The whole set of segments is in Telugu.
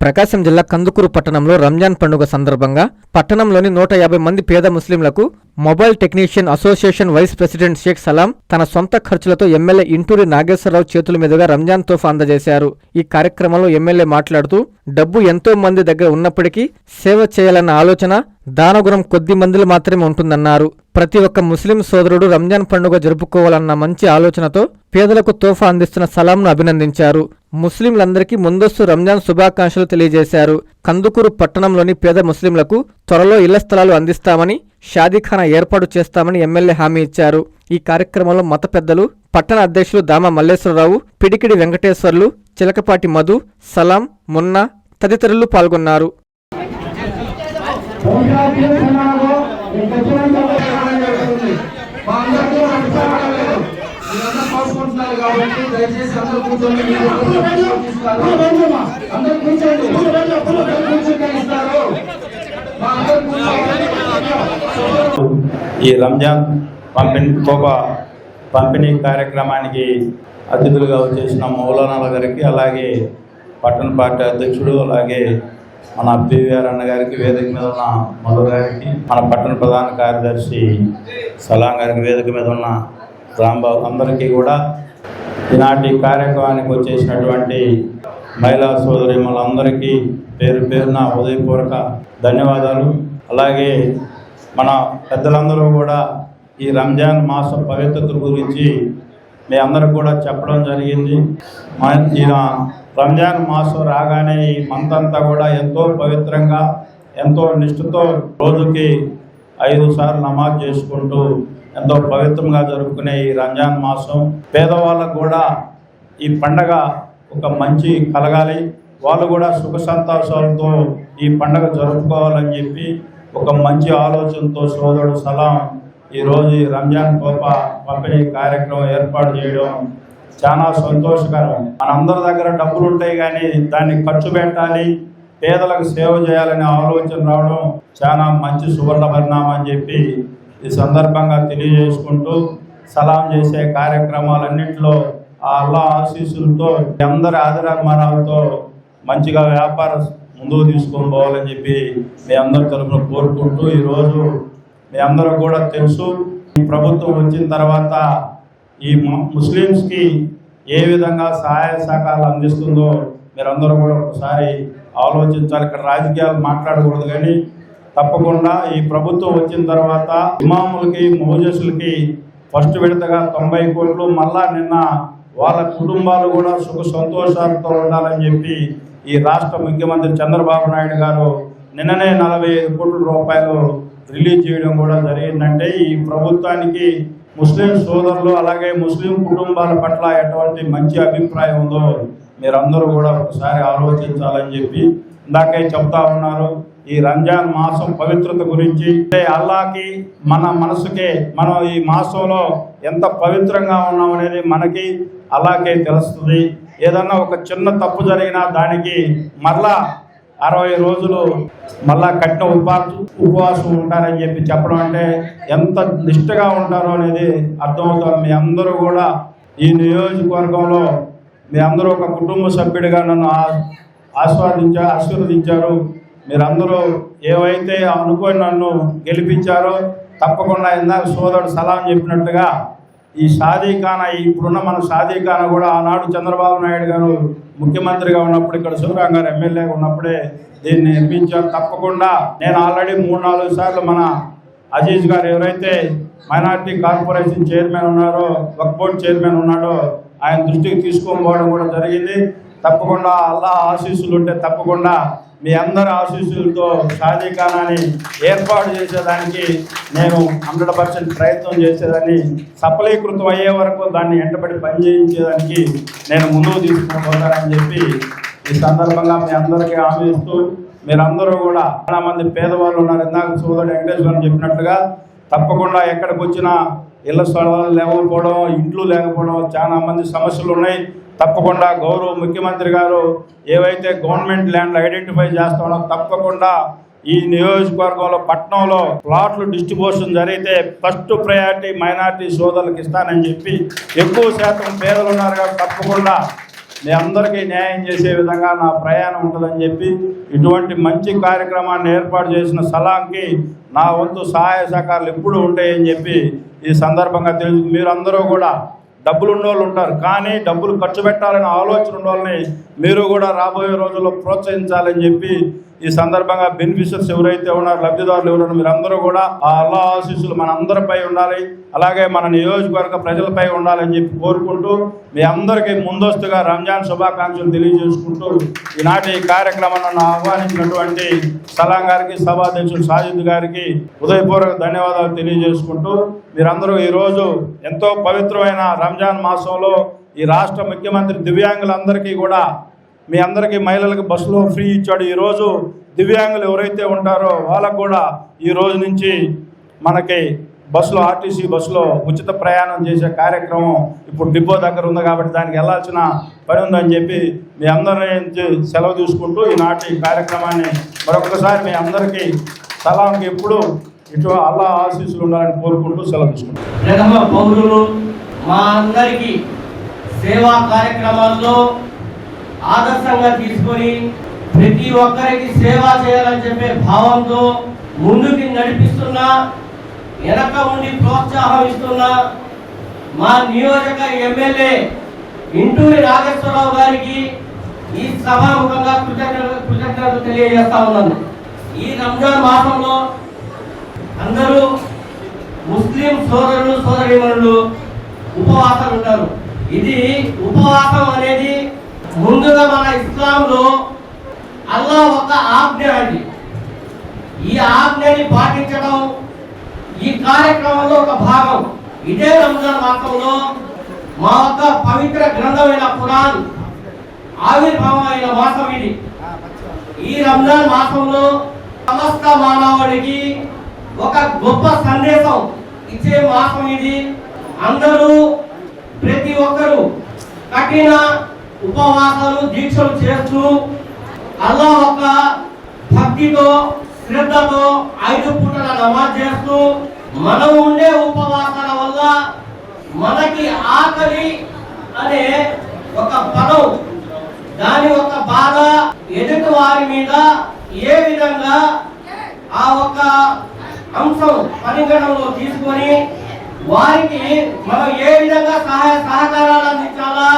ప్రకాశం జిల్లా కందుకూరు పట్టణంలో రంజాన్ పండుగ సందర్భంగా పట్టణంలోని 150 మంది పేద ముస్లింలకు mobile technician association vice president Sheikh Salam తన సొంత ఖర్చులతో ఎమ్మెల్యే ఇంటూరి నాగేశ్వరరావు చేతుల మీదుగా రంజాన్ తోఫా అందజేశారు. ఈ కార్యక్రమంలో ఎమ్మెల్యే మాట్లాడుతూ డబ్బు ఎంతో మంది దగ్గర ఉన్నప్పటికీ సేవ చేయాలన్న ఆలోచన దానగుణం కొద్ది మందిలో మాత్రమే ఉంటుందన్నారు. ప్రతి ఒక్క ముస్లిం సోదరుడు రంజాన్ పండుగ జరుపుకోవాలన్న మంచి ఆలోచనతో పేదలకు తోఫా అందిస్తున్న సలాంను అభినందించారు. ముస్లింలందరికీ ముందస్తు రంజాన్ శుభాకాంక్షలు తెలియజేశారు. కందుకూరు పట్టణంలోని పేద ముస్లింలకు త్వరలో ఇళ్ల స్థలాలు అందిస్తామని, షాదీఖానా ఏర్పాటు చేస్తామని ఎమ్మెల్యే హామీ ఇచ్చారు. ఈ కార్యక్రమంలో మత పెద్దలు, పట్టణ అధ్యక్షులు దామ మల్లేశ్వరరావు, పిడికిడి వెంకటేశ్వర్లు, చిలకపాటి మధు, సలాం, మున్నా తదితరులు పాల్గొన్నారు. ఈ రంజాన్ పంపిణీ కార్యక్రమానికి అతిథులుగా వచ్చేసిన మౌలానాల గారికి, అలాగే పట్టణ పార్టీ అధ్యక్షుడు, అలాగే మన పివిఆర్ అన్న గారికి, వేదిక మీద ఉన్న మధు గారికి, మన పట్టణ ప్రధాన కార్యదర్శి సలాం గారికి, వేదిక మీద ఉన్న రాంబాబు, అందరికీ కూడా ఈనాటి కార్యక్రమానికి వచ్చేసినటువంటి మహిళా సోదరి మనందరికీ పేరు పేరున హృదయపూర్వక ధన్యవాదాలు. అలాగే మన పెద్దలందరూ కూడా ఈ రంజాన్ మాస పవిత్రత గురించి మీ అందరికి కూడా చెప్పడం జరిగింది. ఈ రంజాన్ మాసం రాగానే ఈ మంత్ అంతా కూడా ఎంతో పవిత్రంగా, ఎంతో నిష్ఠతో రోజుకి 5 సార్లు నమాజ్ చేసుకుంటూ ఎంతో పవిత్రంగా జరుపుకునే ఈ రంజాన్ మాసం పేదవాళ్ళకు కూడా ఈ పండగ ఒక మంచి కలగాలి, వాళ్ళు కూడా సుఖ సంతోషాలతో ఈ పండగ జరుపుకోవాలని చెప్పి ఒక మంచి ఆలోచనతో సోదరుడు సలాం ఈరోజు ఈ రంజాన్ తోఫా పంపిణీ కార్యక్రమం ఏర్పాటు చేయడం చాలా సంతోషకరం. మనందరి దగ్గర డబ్బులు ఉంటాయి కానీ దాన్ని ఖర్చు పెట్టాలి, పేదలకు సేవ చేయాలనే ఆలోచన రావడం చాలా మంచి సువర్ణ పరిణామం అని చెప్పి ఈ సందర్భంగా తెలియజేసుకుంటూ, సలాం చేసే కార్యక్రమాలన్నింటిలో ఆ అల్లా ఆశీస్సులతో అందరి ఆదరాభిమానాలతో మంచిగా వ్యాపారం ముందుకు తీసుకొని పోవాలని చెప్పి మీ అందరి తరఫున కోరుకుంటూ, ఈరోజు మీ అందరూ కూడా తెలుసు ఈ ప్రభుత్వం వచ్చిన తర్వాత ఈ ముస్లిమ్స్కి ఏ విధంగా సహాయ సహకారాలు అందిస్తుందో మీరందరూ కూడా ఒకసారి ఆలోచించాలి. ఇక్కడ రాజకీయాలు మాట్లాడకూడదు, కానీ తప్పకుండా ఈ ప్రభుత్వం వచ్చిన తర్వాత ఇమాములకి, మౌజసులకి ఫస్ట్ విడతగా 90 కోట్లు, మళ్ళా నిన్న వాళ్ళ కుటుంబాలు కూడా సుఖ సంతోషాలతో ఉండాలని చెప్పి ఈ రాష్ట్ర ముఖ్యమంత్రి చంద్రబాబు నాయుడు గారు నిన్ననే 45 కోట్ల రూపాయలు రిలీజ్ చేయడం కూడా జరిగిందంటే ఈ ప్రభుత్వానికి ముస్లిం సోదరులు అలాగే ముస్లిం కుటుంబాల పట్ల ఎటువంటి మంచి అభిప్రాయం ఉందో మీరందరూ కూడా ఒకసారి ఆలోచించాలని చెప్పి ఇందాకే చెప్తా ఉన్నారు. ఈ రంజాన్ మాసం పవిత్రత గురించి అంటే అల్లాకి మన మనసుకే మనం ఈ మాసంలో ఎంత పవిత్రంగా ఉన్నాం అనేది మనకి అల్లాకే తెలుస్తుంది. ఏదన్నా ఒక చిన్న తప్పు జరిగినా దానికి మరలా 60 రోజులు మళ్ళా కఠిన ఉపవాసం ఉంటారని చెప్పి చెప్పడం అంటే ఎంత నిష్ఠగా ఉంటారో అనేది అర్థమవుతుంది. మీ అందరూ కూడా ఈ నియోజకవర్గంలో మీ అందరూ ఒక కుటుంబ సభ్యుడిగా నన్ను ఆశీర్వదించారు. మీరందరూ ఏవైతే అనుకొని నన్ను గెలిపించారో తప్పకుండా ఇందాక సోదరుడు సలాం చెప్పినట్టుగా ఈ షాదీఖానా, ఇప్పుడున్న మన షాదీఖానా కూడా ఆనాడు చంద్రబాబు నాయుడు గారు ముఖ్యమంత్రిగా ఉన్నప్పుడు, ఇక్కడ శివరాం గారు ఎమ్మెల్యేగా ఉన్నప్పుడే దీన్ని నిర్మించారు. తప్పకుండా నేను ఆల్రెడీ 3-4 సార్లు మన అజీజ్ గారు ఎవరైతే మైనార్టీ కార్పొరేషన్ చైర్మన్ ఉన్నారో, వక్ఫ్ బోర్డ్ చైర్మన్ ఉన్నాడో ఆయన దృష్టికి తీసుకొని పోవడం కూడా జరిగింది. తప్పకుండా అల్లా ఆశీస్సులు ఉంటే తప్పకుండా మీ అందరి ఆశీస్సులతో షాదీఖానాని ఏర్పాటు చేసేదానికి నేను 100% ప్రయత్నం చేసేదాన్ని, సఫలీకృతం అయ్యే వరకు దాన్ని వెంటబడి పనిచేయించేదానికి నేను ముందుకు తీసుకుని పోతానని చెప్పి ఈ సందర్భంగా మీ అందరికీ హామీ ఇస్తూ, మీరందరూ కూడా చాలా మంది పేదవాళ్ళు ఉన్నారు. ఇందాక సోదరుడు వెంకటేశ్వరం చెప్పినట్టుగా తప్పకుండా ఎక్కడికి వచ్చినా ఇళ్ల స్థలాలు లేకపోవడం, ఇంట్లు లేకపోవడం, చాలా మంది సమస్యలు ఉన్నాయి. తప్పకుండా గౌరవ ముఖ్యమంత్రి గారు ఏవైతే గవర్నమెంట్ ల్యాండ్లు ఐడెంటిఫై చేస్తామో తప్పకుండా ఈ నియోజకవర్గంలో పట్టణంలో ప్లాట్లు డిస్ట్రిబ్యూషన్ జరిగితే ఫస్ట్ ప్రయారిటీ మైనార్టీ సోదరులకు ఇస్తానని చెప్పి, ఎక్కువ శాతం పేదలు ఉన్నారు కాబట్టి తప్పకుండా మీ అందరికీ న్యాయం చేసే విధంగా నా ప్రయాణం ఉంటుందని చెప్పి ఇటువంటి మంచి కార్యక్రమాన్ని ఏర్పాటు చేసిన సలాంకి నా వంతు సహాయ సహకారాలు ఎప్పుడు ఉంటాయని చెప్పి ఈ సందర్భంగా తెలుసు. మీరందరూ కూడా డబ్బులు ఉన్నోళ్ళు ఉంటారు, కానీ డబ్బులు ఖర్చు పెట్టాలనే ఆలోచన ఉన్నోళ్ళని మీరు కూడా రాబోయే రోజుల్లో ప్రోత్సహించాలని చెప్పి ఈ సందర్భంగా బెనిఫిషియర్స్ ఎవరైతే ఉన్నారో, లబ్ధిదారులు ఎవరైనా మీరందరూ కూడా ఆ అల్లా ఆశీస్సులు మన అందరిపై ఉండాలి, అలాగే మన నియోజకవర్గ ప్రజలపై ఉండాలని చెప్పి కోరుకుంటూ మీ అందరికీ ముందస్తుగా రంజాన్ శుభాకాంక్షలు తెలియజేసుకుంటూ ఈనాటి ఈ కార్యక్రమాన్ని ఆహ్వానించినటువంటి సలాం గారికి, సభాధ్యక్షుడు సాజిద్ గారికి హృదయపూర్వక ధన్యవాదాలు తెలియజేసుకుంటూ మీరందరూ ఈరోజు ఎంతో పవిత్రమైన రంజాన్ మాసంలో ఈ రాష్ట్ర ముఖ్యమంత్రి దివ్యాంగులందరికీ కూడా మీ అందరికీ మహిళలకు బస్సులో ఫ్రీ ఇచ్చాడు. ఈరోజు దివ్యాంగులు ఎవరైతే ఉంటారో వాళ్ళకు కూడా ఈ రోజు నుంచి మనకి బస్సులో ఆర్టీసీ బస్సులో ఉచిత ప్రయాణం చేసే కార్యక్రమం ఇప్పుడు డిపో దగ్గర ఉంది కాబట్టి దానికి వెళ్ళాల్సిన పని ఉందని చెప్పి మీ అందరి నుంచి సెలవు తీసుకుంటూ ఈనాటి కార్యక్రమాన్ని మరొకసారి మీ అందరికీ సలాంకి ఎప్పుడు ఇటు అల్లా ఆశీస్సులు ఉండాలని కోరుకుంటూ సెలవు తీసుకుంటాం. పౌరులు మా అందరికీ సేవా కార్యక్రమాల్లో ఆదర్శంగా తీసుకొని ప్రతి ఒక్కరికి సేవ చేయాలని చెప్పే భావంతో ముందుకి నడిపిస్తున్న, వెనక ఉండి ప్రోత్సాహం ఇస్తున్న మా నియోజక ఎమ్మెల్యే ఇంటూరి నాగేశ్వరరావు గారికి ఈ సభాముఖంగా కృతజ్ఞతలు తెలియజేస్తా ఉన్నాను. ఈ రంజాన్ మాసంలో అందరూ ముస్లిం సోదరులు సోదరీమణులు ఉపవాసాలు ఉంటారు. ఇది ఉపవాసం అనేది ముందుగా మన ఇస్లాంలో అల్లా ఒక ఆజ్ఞ అండి. ఈ ఆజ్ఞని పాటించడం ఈ కార్యక్రమంలో ఒక భాగం. ఇదే రంజాన్ మాసంలో మా యొక్క పవిత్ర గ్రంథమైన ఖురాన్ ఆవిర్భావం అయిన మాసం ఇది. ఈ రంజాన్ మాసంలో సమస్త మానవుడికి ఒక గొప్ప సందేశం ఇచ్చే మాసం ఇది. అందరూ ప్రతి ఒక్కరూ కఠిన ఉపవాసాలు దీక్షలు చేస్తూ అల్లా యొక్క భక్తితో శ్రద్ధతో 5 పూటల నమాజ్ చేస్తూ మనం ఉండే ఉపవాసాల వల్ల మనకి ఆకలి అనే ఒక పదం, దాని ఒక బాధ ఎదుటి వారి మీద ఏ విధంగా ఆ ఒక అంశం పరిగణనలో తీసుకొని వారికి మనం ఏ విధంగా సహాయ సహకారాలు అందించాలా,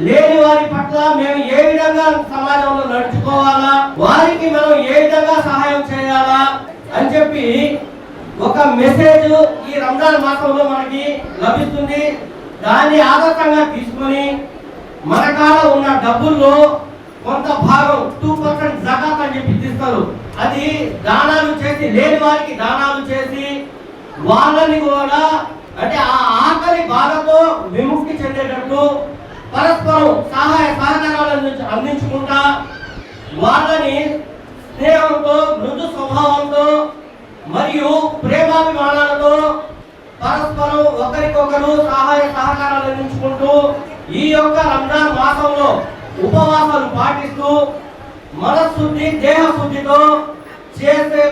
లేని వారి పట్ల మేము ఏ విధంగా సమాజంలో నడుచుకోవాలా, వారికి మనం ఏ విధంగా సహాయం చేయాలా అని చెప్పి ఒక మెసేజ్ ఈ రంజాన్ మాసంలో మనకి లభిస్తుంది. దాన్ని ఆదర్శంగా తీసుకొని మన కాడ ఉన్న డబ్బుల్లో కొంత భాగం 2% జకాత్ అని చెప్పి తీస్తారు. అది దానాలు చేసి, లేని వారికి దానాలు చేసి వాళ్ళని కూడా అంటే ఆ ఆకలి బాధతో విముక్తి చెందేటట్టు పరస్పరం సహాయ సహకారాలను అందించుకుంటా వాళ్ళని స్నేహంతో, మృదు స్వభావంతో మరియు ప్రేమాభిమానాలతో పరస్పరం ఒకరికొకరు సహాయ సహకారాలు అందించుకుంటూ ఈ యొక్క రంజాన్ మాసంలో ఉపవాసాలు పాటిస్తూ మనశుద్ధి దేహశుద్ధితో చేసే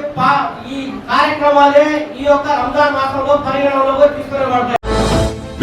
ఈ కార్యక్రమాలే ఈ యొక్క రంజాన్ మాసంలో పరిగణనలోకి తీసుకురాబడతాయి.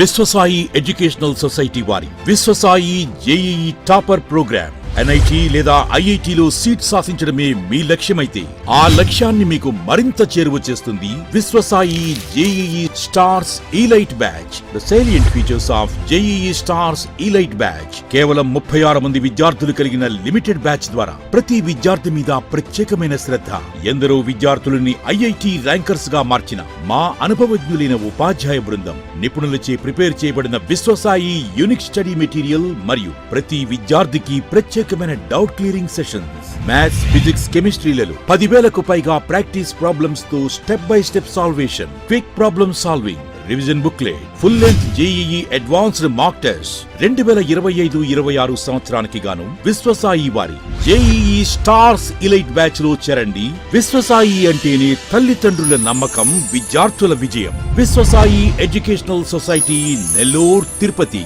విశ్వసాయి ఎడ్యుకేషనల్ సొసైటీ వారి Viswasai JEE topper program NIT లేదా ఐఐటిలో సీట్ సాధించడమే మీ లక్ష్యమైతే ఆ లక్ష్యాన్ని మీకు మరింత చేరువ చేస్తుంది Viswasai JEE stars elite batch. The salient features of JEE stars elite batch. కేవలం 36 మంది విద్యార్థులు కలిగిన లిమిటెడ్ బ్యాచ్ ద్వారా ప్రతి విద్యార్థి మీద ప్రత్యేకమైన శ్రద్ధ, ఎందరో విద్యార్థులని ఐఐటి ర్యాంకర్స్ గా మార్చిన మా అనుభవజ్ఞులైన ఉపాధ్యాయ బృందం, నిపుణులచే ప్రిపేర్ చేయబడిన విశ్వసాయి యూనిక్ స్టడీ మెటీరియల్ మరియు ప్రతి విద్యార్థికి ప్రత్యేకమైన doubt clearing sessions, maths, physics, కెమిస్ట్రీలలో 10,000కు పైగా ప్రాక్టీస్ ప్రాబ్లమ్స్ తో step by step salvation, quick problem solving, revision booklet, full length JEE advanced mock test. 2025-26 సంవత్సరానికి గాను విశ్వసాయి వారి జేఈఈ స్టార్స్ ఇలైట్ బ్యాచ్ లో చేరండి. విశ్వసాయి అంటేనే తల్లిదండ్రుల నమ్మకం, విద్యార్థుల విజయం. Viswasai educational society, Nellore, Tirupati.